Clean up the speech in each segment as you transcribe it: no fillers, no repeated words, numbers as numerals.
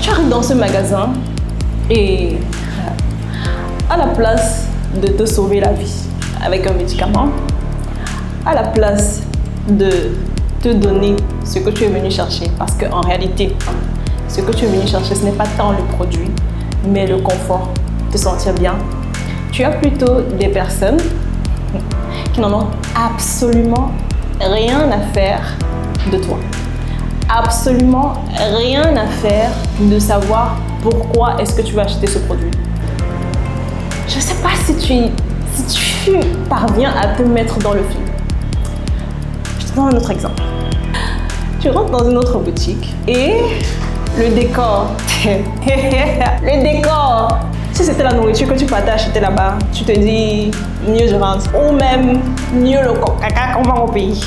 Tu arrives dans ce magasin et à la place de te sauver la vie avec un médicament, à la place de te donner ce que tu es venu chercher, parce qu'en réalité, ce que tu es venu chercher, ce n'est pas tant le produit, mais le confort, te sentir bien. Tu as plutôt des personnes qui n'en ont absolument rien à faire de toi. Absolument rien à faire de savoir pourquoi est-ce que tu vas acheter ce produit. Je ne sais pas si tu parviens à te mettre dans le film. Je te donne un autre exemple. Tu rentres dans une autre boutique et le décor, le décor. Si c'était la nourriture que tu partais acheter là-bas, tu te dis mieux je rentre ou même mieux le caca qu'on vend au pays.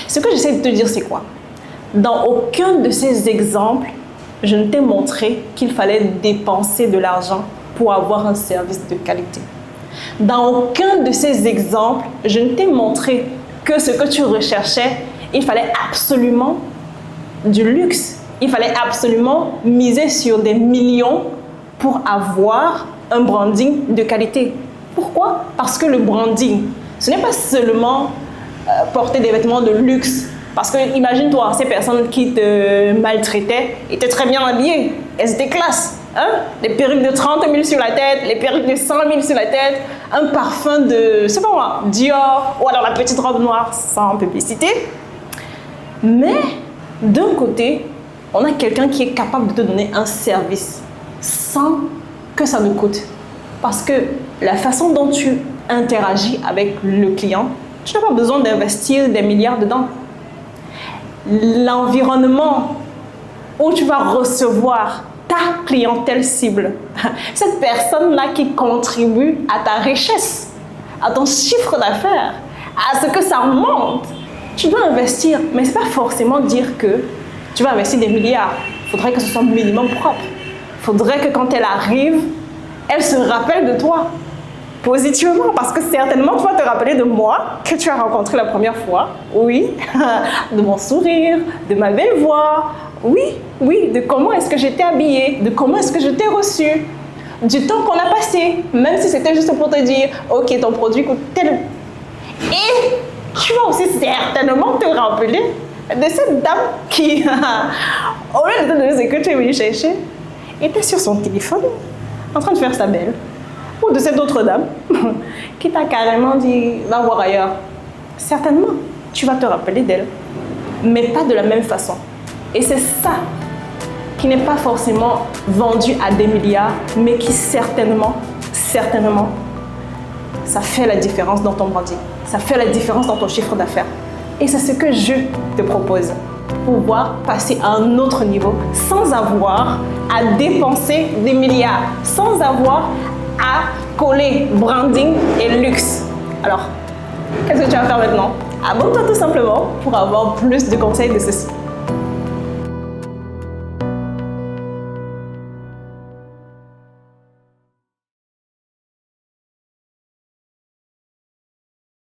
Ce que j'essaie de te dire, c'est quoi? Dans aucun de ces exemples, je ne t'ai montré qu'il fallait dépenser de l'argent pour avoir un service de qualité. Dans aucun de ces exemples, je ne t'ai montré que ce que tu recherchais, il fallait absolument du luxe. Il fallait absolument miser sur des millions pour avoir un branding de qualité. Pourquoi? Parce que le branding, ce n'est pas seulement porter des vêtements de luxe. Parce que imagine-toi, ces personnes qui te maltraitaient étaient très bien habillées. Elles étaient classe. Hein? Les perruques de 30 000 sur la tête, les perruques de 100 000 sur la tête, un parfum de, je sais pas moi, Dior, ou alors la petite robe noire sans publicité. Mais d'un côté, on a quelqu'un qui est capable de te donner un service sans que ça ne coûte. Parce que la façon dont tu interagis avec le client, tu n'as pas besoin d'investir des milliards dedans. L'environnement où tu vas recevoir ta clientèle cible, cette personne-là qui contribue à ta richesse, à ton chiffre d'affaires, à ce que ça monte, tu dois investir. Mais ce n'est pas forcément dire que tu vas investir des milliards. Il faudrait que ce soit minimum propre. Il faudrait que quand elle arrive, elle se rappelle de toi. Positivement, parce que certainement tu vas te rappeler de moi que tu as rencontré la première fois, oui, de mon sourire, de ma belle voix, oui, de comment est-ce que j'étais habillée, de comment est-ce que je t'ai reçu, du temps qu'on a passé, même si c'était juste pour te dire, ok, ton produit coûte tel. Et tu vas aussi certainement te rappeler de cette dame qui, au lieu de te donner ce que tu es venu chercher, était sur son téléphone, en train de faire sa belle. Ou de cette autre dame qui t'a carrément dit va voir ailleurs. Certainement, tu vas te rappeler d'elle, mais pas de la même façon. Et c'est ça qui n'est pas forcément vendu à des milliards, mais qui certainement, ça fait la différence dans ton branding. Ça fait la différence dans ton chiffre d'affaires. Et c'est ce que je te propose. Pouvoir passer à un autre niveau sans avoir à dépenser des milliards, sans avoir à coller branding et luxe. Alors, qu'est-ce que tu vas faire maintenant? Abonne-toi tout simplement pour avoir plus de conseils de ceci.